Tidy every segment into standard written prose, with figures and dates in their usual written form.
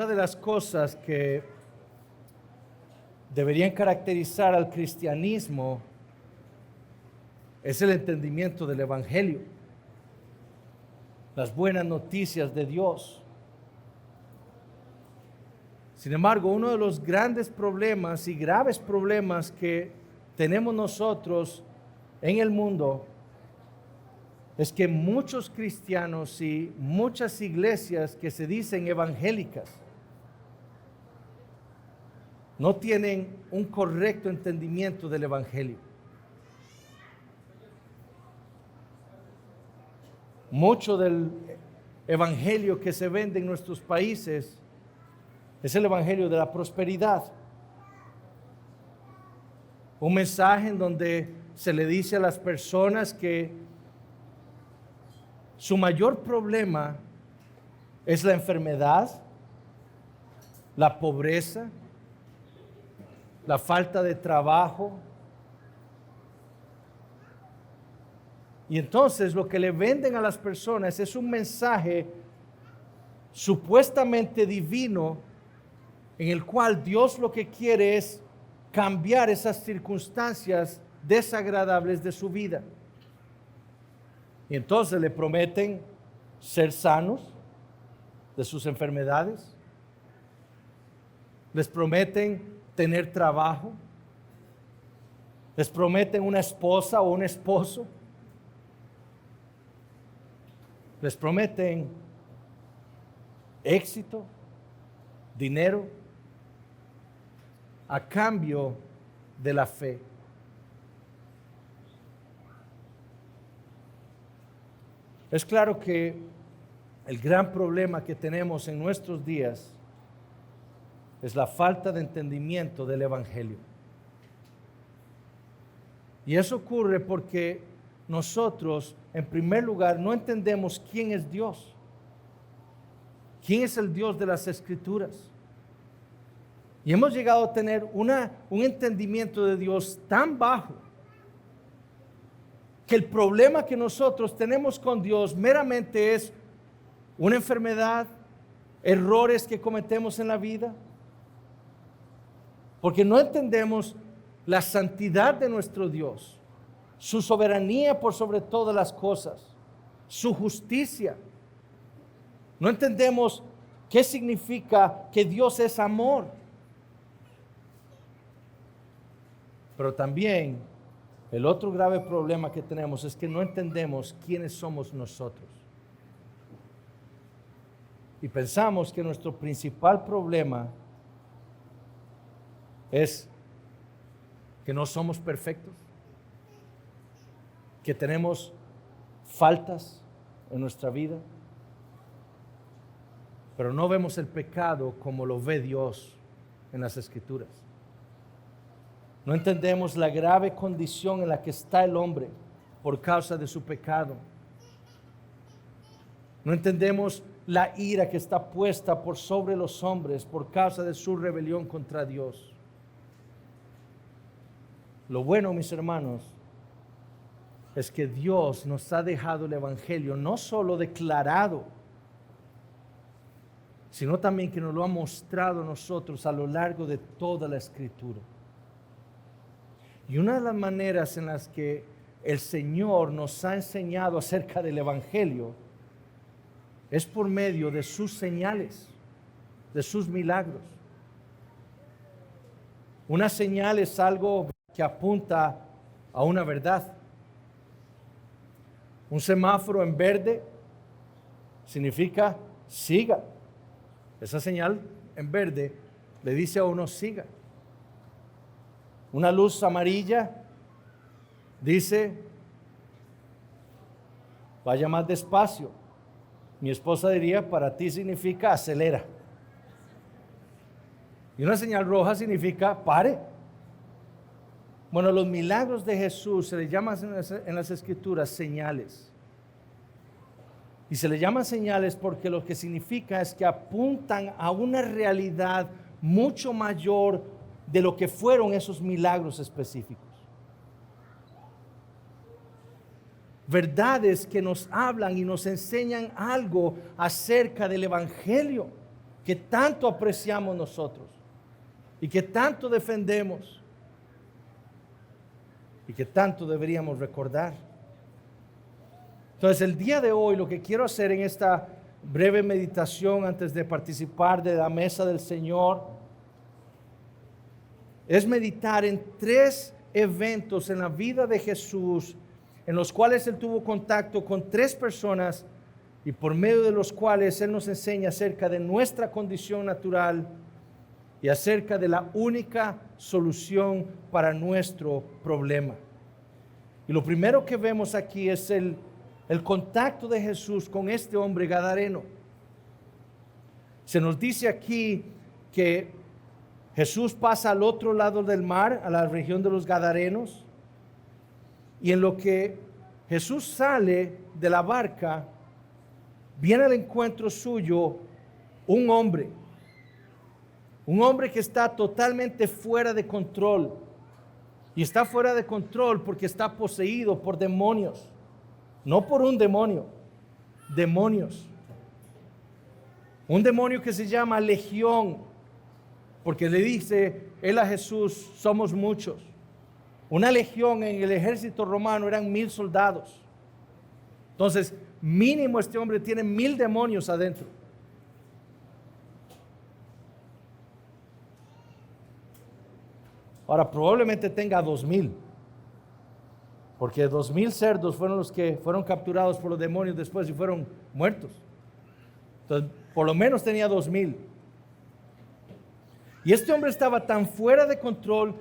una de las cosas que deberían caracterizar al cristianismo es el entendimiento del Evangelio, las buenas noticias de Dios. Sin embargo, uno de los grandes problemas y graves problemas que tenemos nosotros en el mundo es que muchos cristianos y muchas iglesias que se dicen evangélicas no tienen un correcto entendimiento del Evangelio. Mucho del evangelio que se vende en nuestros países es el evangelio de la prosperidad. Un mensaje en donde se le dice a las personas que su mayor problema es la enfermedad, la pobreza, la falta de trabajo. Y entonces lo que le venden a las personas es un mensaje supuestamente divino en el cual Dios lo que quiere es cambiar esas circunstancias desagradables de su vida. Y entonces le prometen ser sanos de sus enfermedades, les prometen tener trabajo, les prometen una esposa o un esposo, les prometen éxito, dinero, a cambio de la fe. Es claro que el gran problema que tenemos en nuestros días es la falta de entendimiento del Evangelio. Y eso ocurre porque nosotros, en primer lugar, no entendemos quién es Dios. ¿Quién es el Dios de las Escrituras? Y hemos llegado a tener un entendimiento de Dios tan bajo que el problema que nosotros tenemos con Dios meramente es una enfermedad, errores que cometemos en la vida, porque no entendemos la santidad de nuestro Dios, su soberanía por sobre todas las cosas, su justicia. No entendemos qué significa que Dios es amor. Pero también el otro grave problema que tenemos es que no entendemos quiénes somos nosotros. Y pensamos que nuestro principal problema es que no somos perfectos, que tenemos faltas en nuestra vida, pero no vemos el pecado como lo ve Dios en las Escrituras. No entendemos la grave condición en la que está el hombre por causa de su pecado. No entendemos la ira que está puesta por sobre los hombres por causa de su rebelión contra Dios. Lo bueno, mis hermanos, es que Dios nos ha dejado el Evangelio no solo declarado, sino también que nos lo ha mostrado a nosotros a lo largo de toda la Escritura. Y una de las maneras en las que el Señor nos ha enseñado acerca del Evangelio es por medio de sus señales, de sus milagros. Una señal es algo que apunta a una verdad. Un semáforo en verde significa siga. Esa señal en verde le dice a uno siga. Una luz amarilla dice vaya más despacio. Mi esposa diría, para ti significa acelera. Y una señal roja significa pare. Bueno, los milagros de Jesús se les llaman en las Escrituras señales. Y se les llaman señales porque lo que significa es que apuntan a una realidad mucho mayor de lo que fueron esos milagros específicos. Verdades que nos hablan y nos enseñan algo acerca del Evangelio, que tanto apreciamos nosotros y que tanto defendemos y que tanto deberíamos recordar. Entonces, el día de hoy lo que quiero hacer en esta breve meditación antes de participar de la mesa del Señor es meditar en 3 eventos en la vida de Jesús en los cuales Él tuvo contacto con 3 personas y por medio de los cuales Él nos enseña acerca de nuestra condición natural y acerca de la única solución para nuestro problema. Y lo primero que vemos aquí es el contacto de Jesús con este hombre gadareno. Se nos dice aquí que Jesús pasa al otro lado del mar, a la región de los Gadarenos, y en lo que Jesús sale de la barca, viene al encuentro suyo un hombre que está totalmente fuera de control, y está fuera de control porque está poseído por demonios, no por un demonio, demonios. Un demonio que se llama Legión, porque le dice él a Jesús, somos muchos. Una legión en el ejército romano eran 1000 soldados. Entonces, mínimo este hombre tiene 1000 demonios adentro. Ahora, probablemente tenga 2000, porque 2000 cerdos fueron los que fueron capturados por los demonios después y fueron muertos. Entonces, por lo menos tenía 2000. Y este hombre estaba tan fuera de control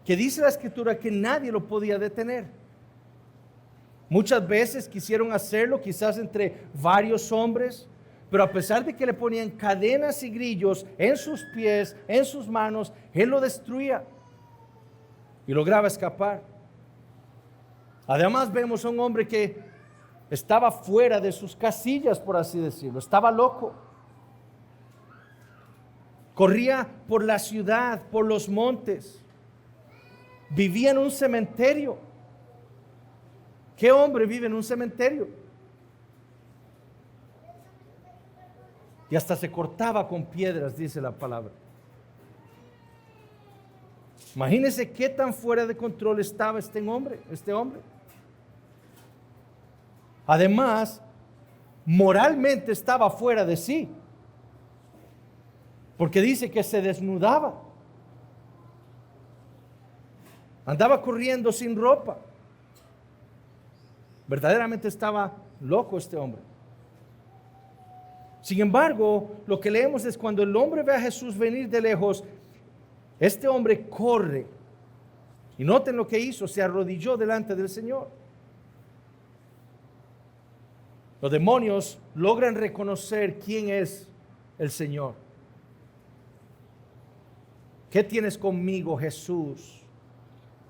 que dice la Escritura que nadie lo podía detener. Muchas veces quisieron hacerlo, quizás entre varios hombres, pero a pesar de que le ponían cadenas y grillos en sus pies, en sus manos, él lo destruía y lograba escapar. Además vemos a un hombre que estaba fuera de sus casillas, por así decirlo, estaba loco. Corría por la ciudad, por los montes, vivía en un cementerio. ¿Qué hombre vive en un cementerio? Y hasta se cortaba con piedras, dice la palabra. Imagínense qué tan fuera de control estaba este hombre. Además, moralmente estaba fuera de sí, porque dice que se desnudaba, andaba corriendo sin ropa. Verdaderamente estaba loco este hombre. Sin embargo, lo que leemos es cuando el hombre ve a Jesús venir de lejos, este hombre corre. Y noten lo que hizo, se arrodilló delante del Señor. Los demonios logran reconocer quién es el Señor. ¿Qué tienes conmigo, Jesús,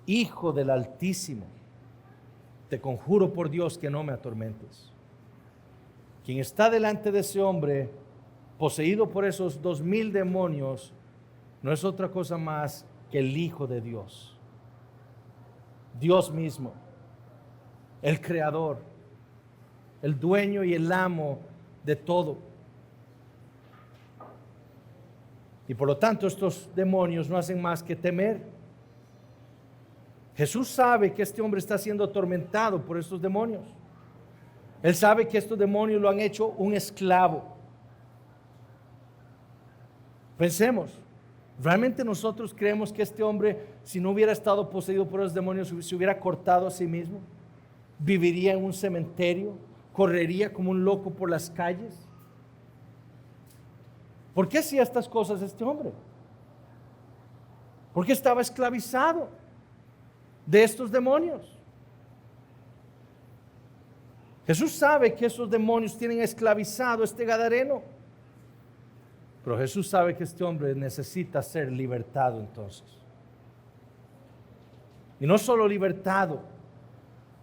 Hijo del Altísimo? Te conjuro por Dios que no me atormentes. Quien está delante de ese hombre, poseído por esos 2000 demonios, no es otra cosa más que el Hijo de Dios. Dios mismo, el Creador, el dueño y el amo de todo. Y por lo tanto estos demonios no hacen más que temer. Jesús sabe que este hombre está siendo atormentado por estos demonios. Él sabe que estos demonios lo han hecho un esclavo. Pensemos, ¿realmente nosotros creemos que este hombre, si no hubiera estado poseído por los demonios, se hubiera cortado a sí mismo? ¿Viviría en un cementerio? ¿Correría como un loco por las calles? ¿Por qué hacía estas cosas este hombre? Porque estaba esclavizado de estos demonios. Jesús sabe que esos demonios tienen esclavizado a este gadareno, pero Jesús sabe que este hombre necesita ser libertado entonces. Y no solo libertado,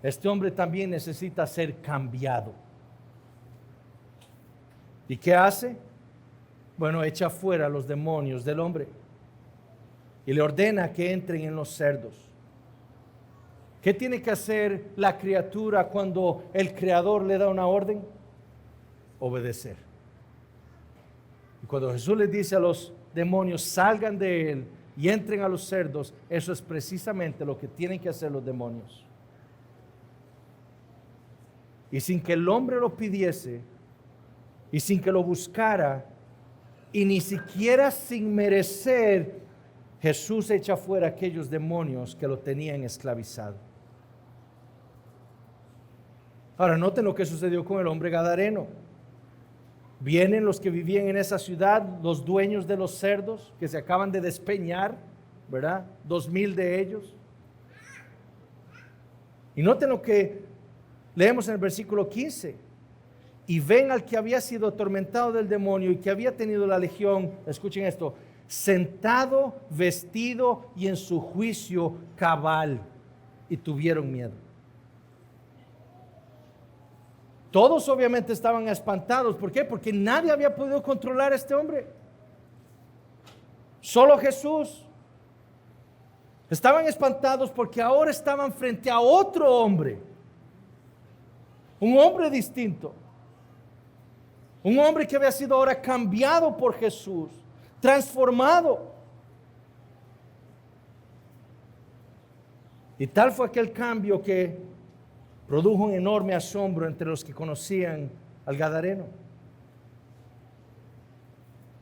este hombre también necesita ser cambiado. ¿Y qué hace? Bueno, echa fuera a los demonios del hombre y le ordena que entren en los cerdos. ¿Qué tiene que hacer la criatura cuando el Creador le da una orden? Obedecer. Y cuando Jesús les dice a los demonios, salgan de él y entren a los cerdos, eso es precisamente lo que tienen que hacer los demonios. Y sin que el hombre lo pidiese, y sin que lo buscara, y ni siquiera sin merecer, Jesús echa fuera aquellos demonios que lo tenían esclavizado. Ahora noten lo que sucedió con el hombre gadareno. Vienen los que vivían en esa ciudad, los dueños de los cerdos, que se acaban de despeñar, ¿verdad? 2,000 de ellos. Y noten lo que leemos en el versículo 15. Y ven al que había sido atormentado del demonio y que había tenido la legión, escuchen esto, sentado, vestido y en su juicio cabal, y tuvieron miedo. Todos obviamente estaban espantados. ¿Por qué? Porque nadie había podido controlar a este hombre. Solo Jesús. Estaban espantados porque ahora estaban frente a otro hombre. Un hombre distinto. Un hombre que había sido ahora cambiado por Jesús. Transformado. Y tal fue aquel cambio que produjo un enorme asombro entre los que conocían al gadareno.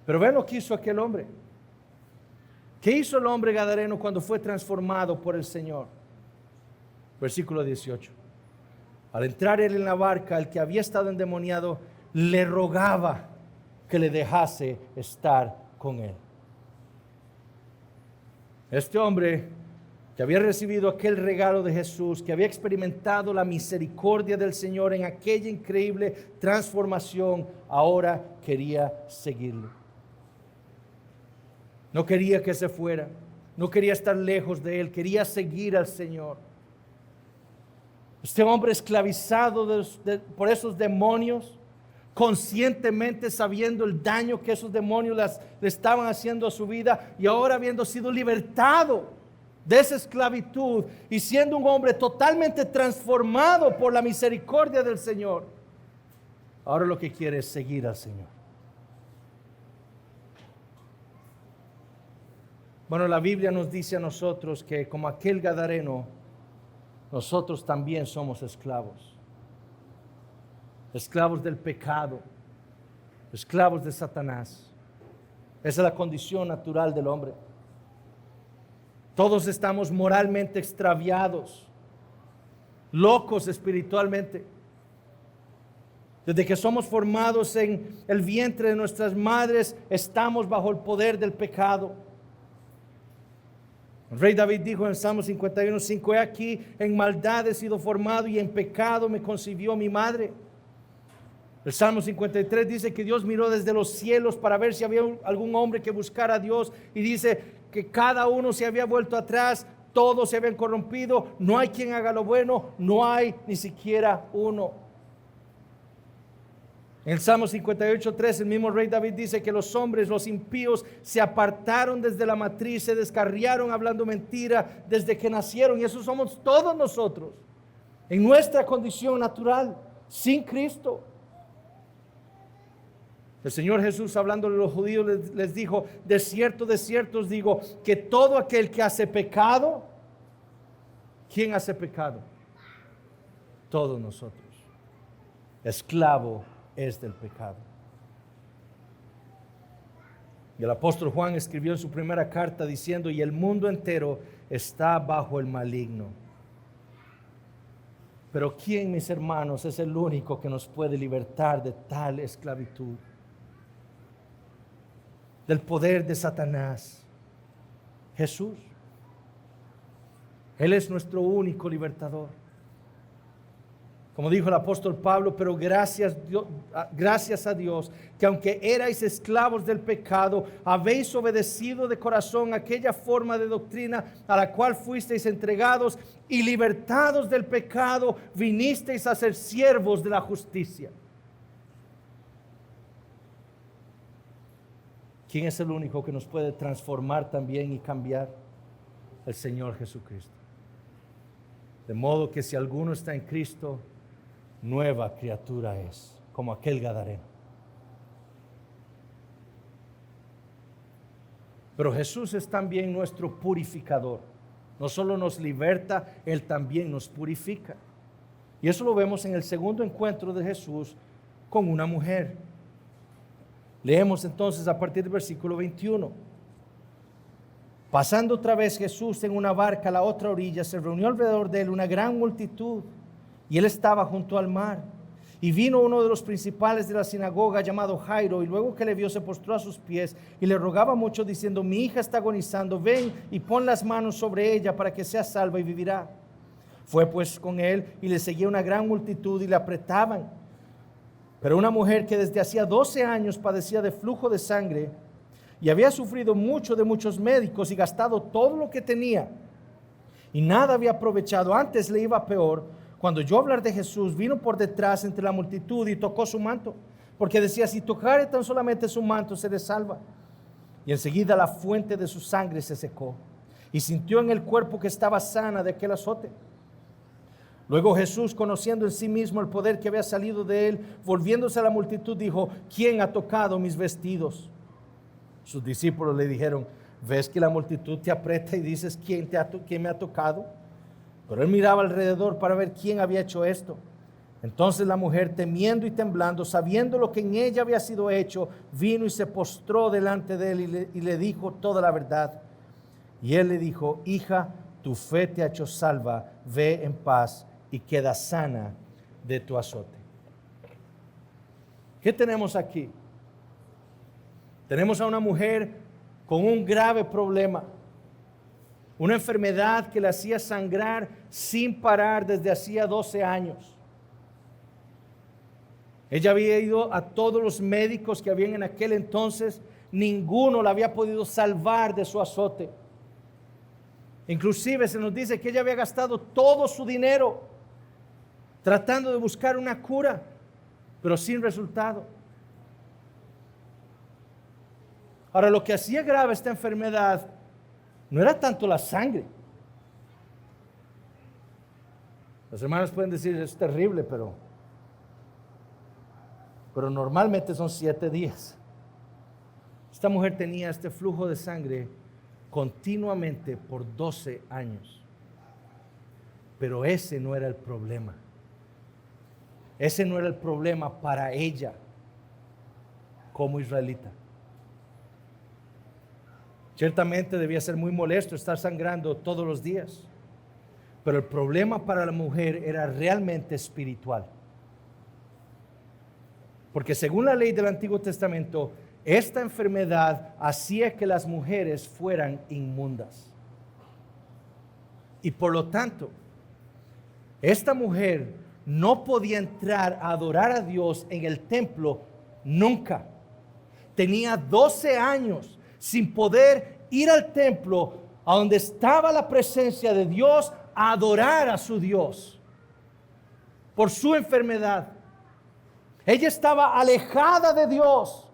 Pero ven lo que hizo aquel hombre. ¿Qué hizo el hombre gadareno cuando fue transformado por el Señor? Versículo 18. Al entrar él en la barca, el que había estado endemoniado le rogaba que le dejase estar con él. Este hombre que había recibido aquel regalo de Jesús, que había experimentado la misericordia del Señor en aquella increíble transformación, ahora quería seguirlo. No quería que se fuera, no quería estar lejos de él, quería seguir al Señor. Este hombre esclavizado por esos demonios, conscientemente sabiendo el daño que esos demonios le estaban haciendo a su vida, y ahora habiendo sido libertado de esa esclavitud y siendo un hombre totalmente transformado por la misericordia del Señor, ahora lo que quiere es seguir al Señor. Bueno, la Biblia nos dice a nosotros que como aquel gadareno, nosotros también somos esclavos. Esclavos del pecado, esclavos de Satanás. Esa es la condición natural del hombre. Todos estamos moralmente extraviados, locos espiritualmente. Desde que somos formados en el vientre de nuestras madres, estamos bajo el poder del pecado. El rey David dijo en Salmo 51:5: he aquí, en maldad he sido formado y en pecado me concibió mi madre. El Salmo 53 dice que Dios miró desde los cielos para ver si había algún hombre que buscara a Dios, y dice que cada uno se había vuelto atrás, todos se habían corrompido, no hay quien haga lo bueno, no hay ni siquiera uno. En el Salmo 58:3 el mismo rey David dice que los hombres, los impíos, se apartaron desde la matriz, se descarriaron hablando mentira desde que nacieron, y eso somos todos nosotros, en nuestra condición natural, sin Cristo. El Señor Jesús, hablando de los judíos, les dijo: de cierto os digo, que todo aquel que hace pecado, ¿quién hace pecado? Todos nosotros. Esclavo es del pecado. Y el apóstol Juan escribió en su primera carta diciendo: y el mundo entero está bajo el maligno. Pero ¿quién, mis hermanos, es el único que nos puede libertar de tal esclavitud? Del poder de Satanás. Jesús. Él es nuestro único libertador. Como dijo el apóstol Pablo: pero gracias a Dios, que aunque erais esclavos del pecado, habéis obedecido de corazón aquella forma de doctrina a la cual fuisteis entregados, y libertados del pecado, vinisteis a ser siervos de la justicia. ¿Quién es el único que nos puede transformar también y cambiar? El Señor Jesucristo. De modo que si alguno está en Cristo, nueva criatura es, como aquel gadareno. Pero Jesús es también nuestro purificador. No solo nos liberta, Él también nos purifica. Y eso lo vemos en el segundo encuentro de Jesús con una mujer. Leemos entonces a partir del versículo 21. Pasando otra vez Jesús en una barca a la otra orilla, se reunió alrededor de él una gran multitud, y él estaba junto al mar. Y vino uno de los principales de la sinagoga, llamado Jairo, y luego que le vio se postró a sus pies y le rogaba mucho diciendo: mi hija está agonizando, ven y pon las manos sobre ella para que sea salva y vivirá. Fue pues con él y le seguía una gran multitud y le apretaban. Pero una mujer que desde hacía 12 años padecía de flujo de sangre y había sufrido mucho de muchos médicos y gastado todo lo que tenía y nada había aprovechado, antes le iba peor, cuando oyó hablar de Jesús, vino por detrás entre la multitud y tocó su manto, porque decía: si tocare tan solamente su manto, seré salva. Y enseguida la fuente de su sangre se secó y sintió en el cuerpo que estaba sana de aquel azote. Luego Jesús, conociendo en sí mismo el poder que había salido de él, volviéndose a la multitud, dijo: ¿quién ha tocado mis vestidos? Sus discípulos le dijeron: ¿ves que la multitud te aprieta y dices: ¿quién me ha tocado? Pero él miraba alrededor para ver quién había hecho esto. Entonces la mujer, temiendo y temblando, sabiendo lo que en ella había sido hecho, vino y se postró delante de él y le dijo toda la verdad. Y él le dijo: hija, tu fe te ha hecho salva, ve en paz y queda sana de tu azote. ¿Qué tenemos aquí? Tenemos a una mujer con un grave problema, una enfermedad que la hacía sangrar sin parar desde hacía 12 años. Ella había ido a todos los médicos que habían en aquel entonces, ninguno la había podido salvar de su azote. Inclusive se nos dice que ella había gastado todo su dinero tratando de buscar una cura, pero sin resultado. Ahora, lo que hacía grave esta enfermedad no era tanto la sangre. Los hermanos pueden decir: es terrible, pero normalmente son 7 días. Esta mujer tenía este flujo de sangre continuamente por 12 años. Pero ese no era el problema. Ese no era el problema para ella como israelita. Ciertamente debía ser muy molesto estar sangrando todos los días, pero el problema para la mujer era realmente espiritual. Porque según la ley del Antiguo Testamento, esta enfermedad hacía que las mujeres fueran inmundas. Y por lo tanto, esta mujer no podía entrar a adorar a Dios en el templo nunca. Tenía 12 años sin poder ir al templo a donde estaba la presencia de Dios a adorar a su Dios por su enfermedad. Ella estaba alejada de Dios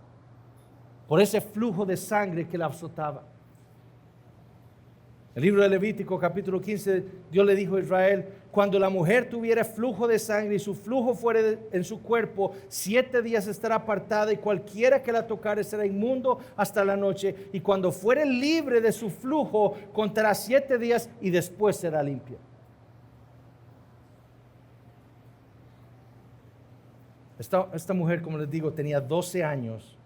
por ese flujo de sangre que la azotaba. El libro de Levítico capítulo 15, Dios le dijo a Israel: cuando la mujer tuviera flujo de sangre y su flujo fuera en su cuerpo, 7 días estará apartada, y cualquiera que la tocare será inmundo hasta la noche, y cuando fuere libre de su flujo, contará 7 días y después será limpia. Esta mujer, como les digo, tenía 12 años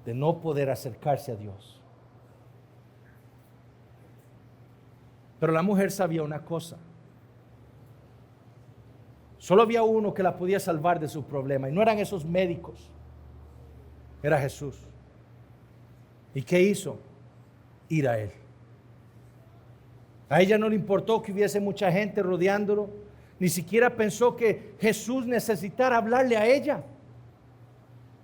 de no poder acercarse a Dios. Pero la mujer sabía una cosa: solo había uno que la podía salvar de su problema, y no eran esos médicos, era Jesús. ¿Y qué hizo? Ir a él. A ella no le importó que hubiese mucha gente rodeándolo, ni siquiera pensó que Jesús necesitara hablarle a ella.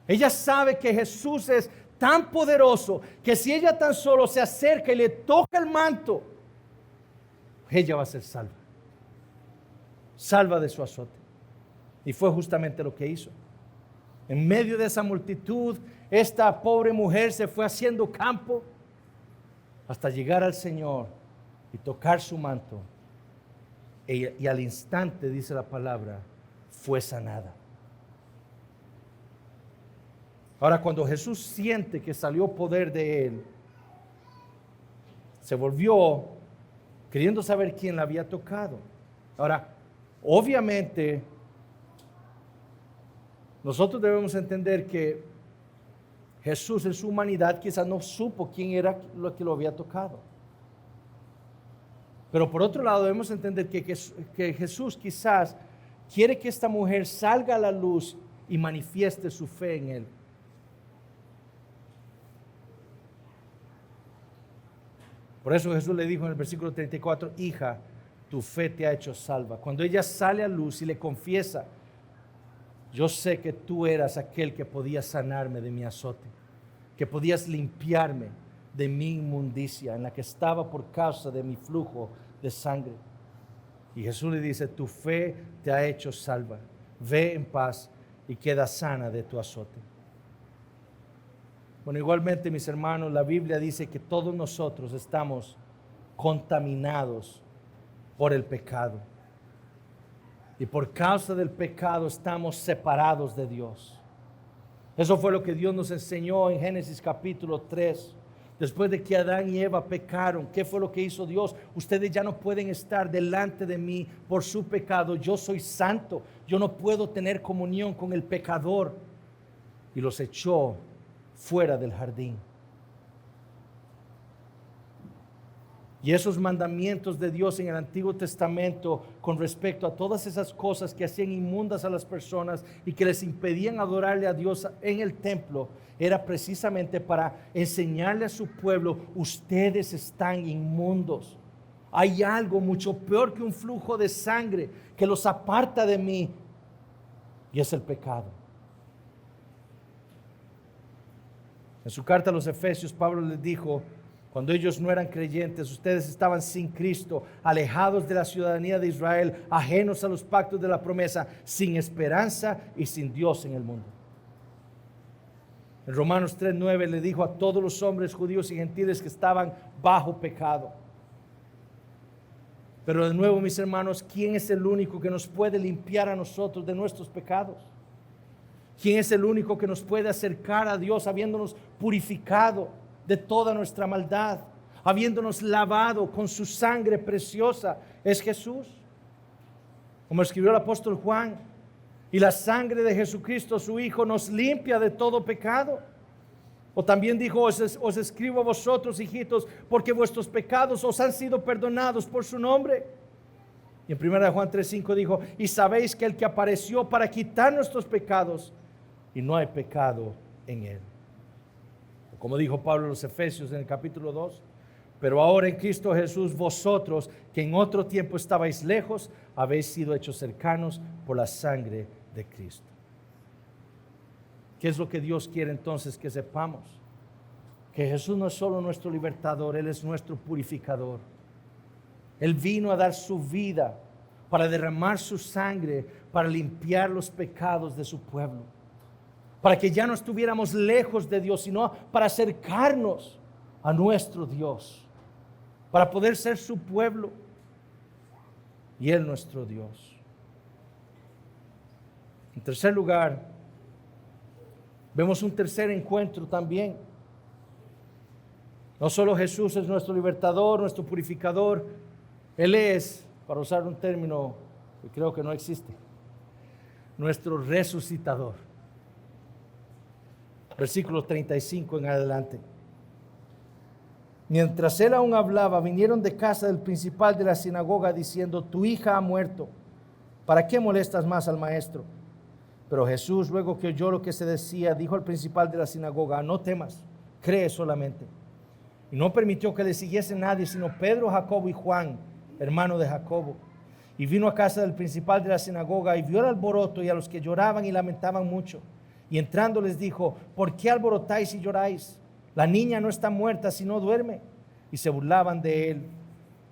Ella sabe que Jesús es tan poderoso que si ella tan solo se acerca y le toca el manto, ella va a ser salva de su azote. Y fue justamente lo que hizo. En medio de esa multitud, esta pobre mujer se fue haciendo campo hasta llegar al Señor y tocar su manto. Y al instante, dice la palabra, fue sanada. Ahora, cuando Jesús siente que salió poder de él, se volvió queriendo saber quién la había tocado. Ahora, obviamente, nosotros debemos entender que Jesús en su humanidad quizás no supo quién era lo que lo había tocado. Pero por otro lado debemos entender que Jesús quizás quiere que esta mujer salga a la luz y manifieste su fe en Él. Por eso Jesús le dijo en el versículo 34, hija, tu fe te ha hecho salva. Cuando ella sale a luz y le confiesa, yo sé que tú eras aquel que podía sanarme de mi azote, que podías limpiarme de mi inmundicia en la que estaba por causa de mi flujo de sangre. Y Jesús le dice, tu fe te ha hecho salva. Ve en paz y queda sana de tu azote. Bueno, igualmente, mis hermanos, la Biblia dice que todos nosotros estamos contaminados por el pecado. Y por causa del pecado estamos separados de Dios. Eso fue lo que Dios nos enseñó en Génesis capítulo 3. Después de que Adán y Eva pecaron, ¿qué fue lo que hizo Dios? Ustedes ya no pueden estar delante de mí por su pecado. Yo soy santo. Yo no puedo tener comunión con el pecador. Y los echó fuera del jardín. Y esos mandamientos de Dios en el Antiguo Testamento con respecto a todas esas cosas que hacían inmundas a las personas y que les impedían adorarle a Dios en el templo, era precisamente para enseñarle a su pueblo, ustedes están inmundos. Hay algo mucho peor que un flujo de sangre que los aparta de mí, y es el pecado. En su carta a los Efesios, Pablo les dijo, cuando ellos no eran creyentes, ustedes estaban sin Cristo, alejados de la ciudadanía de Israel, ajenos a los pactos de la promesa, sin esperanza y sin Dios en el mundo. En Romanos 3:9 le dijo a todos los hombres judíos y gentiles que estaban bajo pecado. Pero de nuevo, mis hermanos, ¿quién es el único que nos puede limpiar a nosotros de nuestros pecados? ¿Quién es el único que nos puede acercar a Dios habiéndonos purificado de toda nuestra maldad, habiéndonos lavado con su sangre preciosa? Es Jesús. Como escribió el apóstol Juan, y la sangre de Jesucristo, su Hijo, nos limpia de todo pecado. O también dijo, os escribo a vosotros, hijitos, porque vuestros pecados os han sido perdonados por su nombre. Y en 1 Juan 3:5 dijo, y sabéis que el que apareció para quitar nuestros pecados, y no hay pecado en él. Como dijo Pablo a los Efesios en el capítulo 2, pero ahora en Cristo Jesús, vosotros que en otro tiempo estabais lejos, habéis sido hechos cercanos por la sangre de Cristo. ¿Qué es lo que Dios quiere entonces que sepamos? Que Jesús no es solo nuestro libertador, Él es nuestro purificador. Él vino a dar su vida para derramar su sangre, para limpiar los pecados de su pueblo, para que ya no estuviéramos lejos de Dios, sino para acercarnos a nuestro Dios, para poder ser su pueblo y Él nuestro Dios. En tercer lugar, vemos un tercer encuentro también. No solo Jesús es nuestro libertador, nuestro purificador, Él es, para usar un término que creo que no existe, nuestro resucitador. Versículo 35 en adelante. Mientras él aún hablaba, vinieron de casa del principal de la sinagoga diciendo, tu hija ha muerto, ¿para qué molestas más al maestro? Pero Jesús, luego que oyó lo que se decía, dijo al principal de la sinagoga, no temas, cree solamente. Y no permitió que le siguiese nadie, sino Pedro, Jacobo y Juan, hermano de Jacobo. Y vino a casa del principal de la sinagoga y vio el alboroto y a los que lloraban y lamentaban mucho. Y entrando les dijo, ¿por qué alborotáis y lloráis? La niña no está muerta, sino duerme. Y se burlaban de él.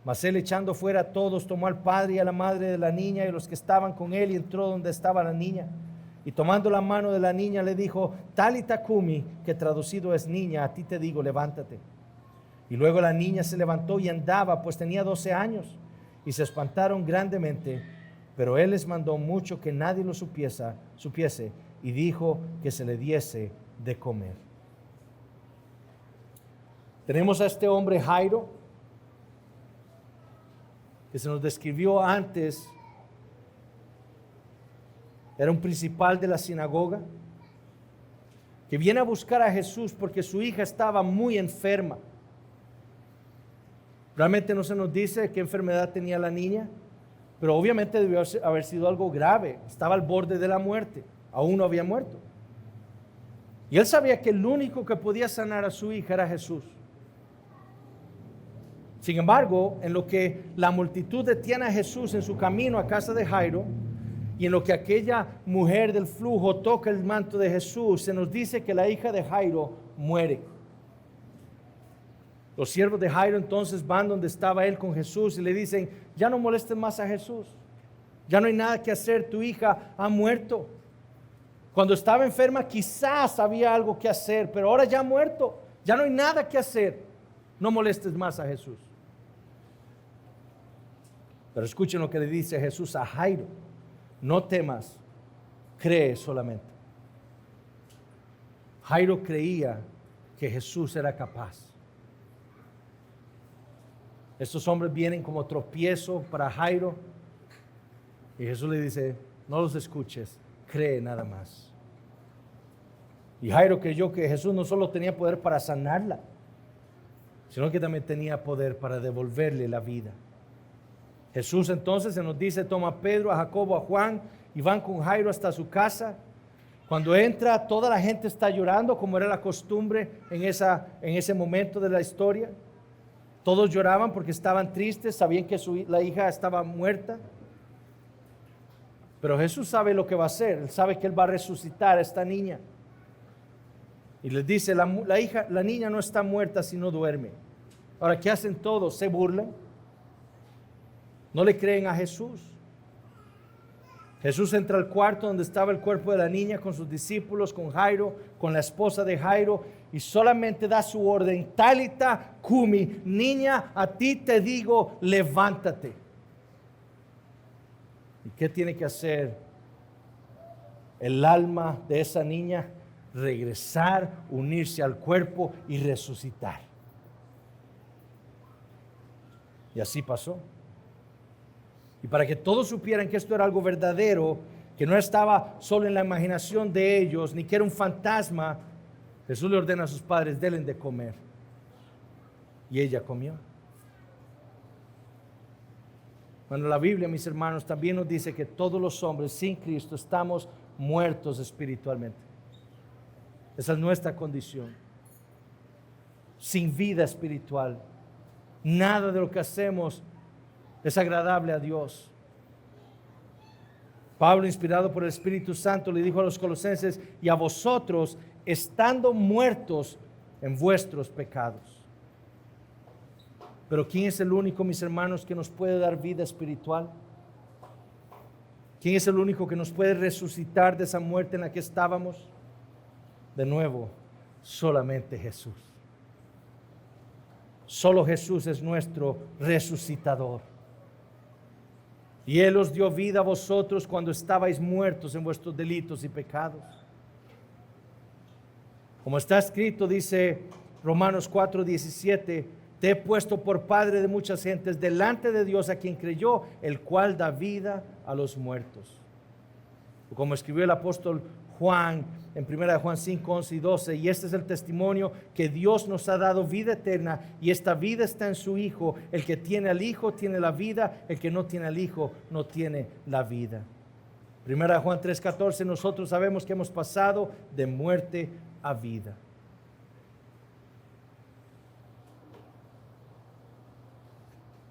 Mas él, echando fuera a todos, tomó al padre y a la madre de la niña y a los que estaban con él y entró donde estaba la niña. Y tomando la mano de la niña le dijo, Talita cumi, que traducido es niña, a ti te digo, levántate. Y luego la niña se levantó y andaba, pues tenía 12 años. Y se espantaron grandemente, pero él les mandó mucho que nadie lo supiese y dijo que se le diese de comer. Tenemos a este hombre Jairo, que se nos describió antes, era un principal de la sinagoga, que viene a buscar a Jesús porque su hija estaba muy enferma. Realmente no se nos dice qué enfermedad tenía la niña, pero obviamente debió haber sido algo grave. Estaba al borde de la muerte, aún no había muerto. Y él sabía que el único que podía sanar a su hija era Jesús. Sin embargo, en lo que la multitud detiene a Jesús en su camino a casa de Jairo, y en lo que aquella mujer del flujo toca el manto de Jesús, se nos dice que la hija de Jairo muere. Los siervos de Jairo entonces van donde estaba él con Jesús y le dicen: ya no molestes más a Jesús, ya no hay nada que hacer, tu hija ha muerto. Cuando estaba enferma quizás había algo que hacer, pero ahora ya ha muerto, ya no hay nada que hacer, no molestes más a Jesús. Pero escuchen lo que le dice Jesús a Jairo: no temas, cree solamente. Jairo creía que Jesús era capaz. Estos hombres vienen como tropiezo para Jairo y Jesús le dice: no los escuches, cree nada más. Y Jairo creyó que Jesús no solo tenía poder para sanarla, sino que también tenía poder para devolverle la vida. Jesús entonces se nos dice, toma a Pedro, a Jacobo, a Juan y van con Jairo hasta su casa. Cuando entra, toda la gente está llorando, como era la costumbre en ese momento de la historia. Todos lloraban porque estaban tristes, sabían que la hija estaba muerta. Pero Jesús sabe lo que va a hacer. Él sabe que Él va a resucitar a esta niña. Y les dice: la niña no está muerta, sino duerme. Ahora, ¿qué hacen todos? Se burlan. No le creen a Jesús. Jesús entra al cuarto donde estaba el cuerpo de la niña con sus discípulos, con Jairo, con la esposa de Jairo, y solamente da su orden: Talita cumi, niña, a ti te digo, levántate. ¿Y qué tiene que hacer el alma de esa niña? Regresar, unirse al cuerpo y resucitar. Y así pasó. Y para que todos supieran que esto era algo verdadero, que no estaba solo en la imaginación de ellos, ni que era un fantasma, Jesús le ordena a sus padres: denle de comer. Y ella comió. Bueno, la Biblia, mis hermanos, también nos dice que todos los hombres sin Cristo estamos muertos espiritualmente. Esa es nuestra condición. Sin vida espiritual. Nada de lo que hacemos es agradable a Dios. Pablo, inspirado por el Espíritu Santo, le dijo a los colosenses: y a vosotros, estando muertos en vuestros pecados. Pero ¿quién es el único, mis hermanos, que nos puede dar vida espiritual? ¿Quién es el único que nos puede resucitar de esa muerte en la que estábamos? De nuevo, solamente Jesús. Solo Jesús es nuestro resucitador. Y Él os dio vida a vosotros cuando estabais muertos en vuestros delitos y pecados. Como está escrito, dice Romanos 4:17, te he puesto por padre de muchas gentes delante de Dios a quien creyó, el cual da vida a los muertos. Como escribió el apóstol Juan en 1 Juan 5, 11 y 12, y este es el testimonio que Dios nos ha dado vida eterna, y esta vida está en su Hijo. El que tiene al Hijo tiene la vida, el que no tiene al Hijo no tiene la vida. 1 Juan 3, 14, nosotros sabemos que hemos pasado de muerte a vida.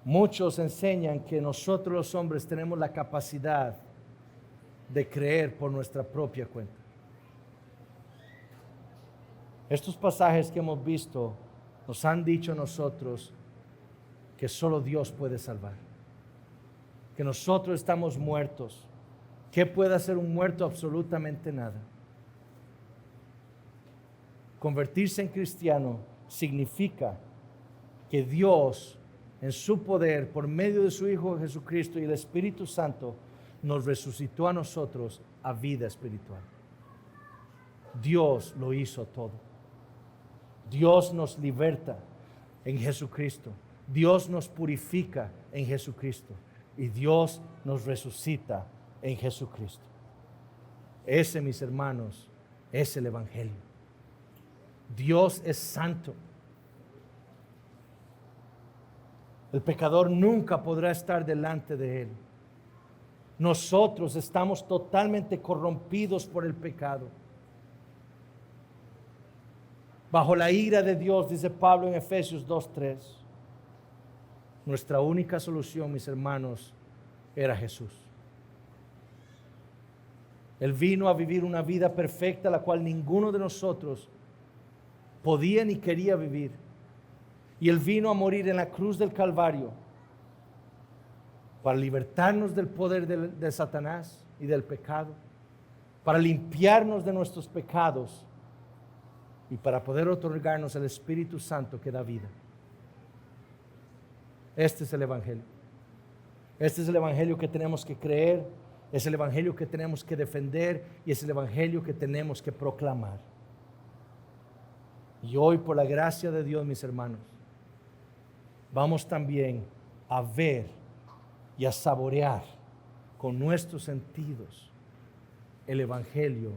Muchos enseñan que nosotros los hombres tenemos la capacidad de creer por nuestra propia cuenta. Estos pasajes que hemos visto nos han dicho a nosotros que solo Dios puede salvar, que nosotros estamos muertos. ¿Qué puede hacer un muerto? Absolutamente nada. Convertirse en cristiano significa que Dios, en su poder, por medio de su Hijo Jesucristo y el Espíritu Santo, nos resucitó a nosotros a vida espiritual. Dios lo hizo todo. Dios nos liberta en Jesucristo. Dios nos purifica en Jesucristo y Dios nos resucita en Jesucristo. Ese, mis hermanos, es el Evangelio. Dios es santo. El pecador nunca podrá estar delante de Él. Nosotros estamos totalmente corrompidos por el pecado. Bajo la ira de Dios, dice Pablo en Efesios 2:3. Nuestra única solución, mis hermanos, era Jesús. Él vino a vivir una vida perfecta, la cual ninguno de nosotros podía ni quería vivir. Y Él vino a morir en la cruz del Calvario para libertarnos del poder de Satanás y del pecado, para limpiarnos de nuestros pecados y para poder otorgarnos el Espíritu Santo que da vida. Este es el Evangelio. Este es el Evangelio que tenemos que creer, es el Evangelio que tenemos que defender y es el Evangelio que tenemos que proclamar. Y hoy, por la gracia de Dios, mis hermanos, vamos también a ver y a saborear con nuestros sentidos el Evangelio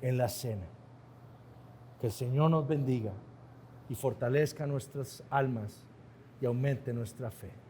en la cena. Que el Señor nos bendiga y fortalezca nuestras almas y aumente nuestra fe.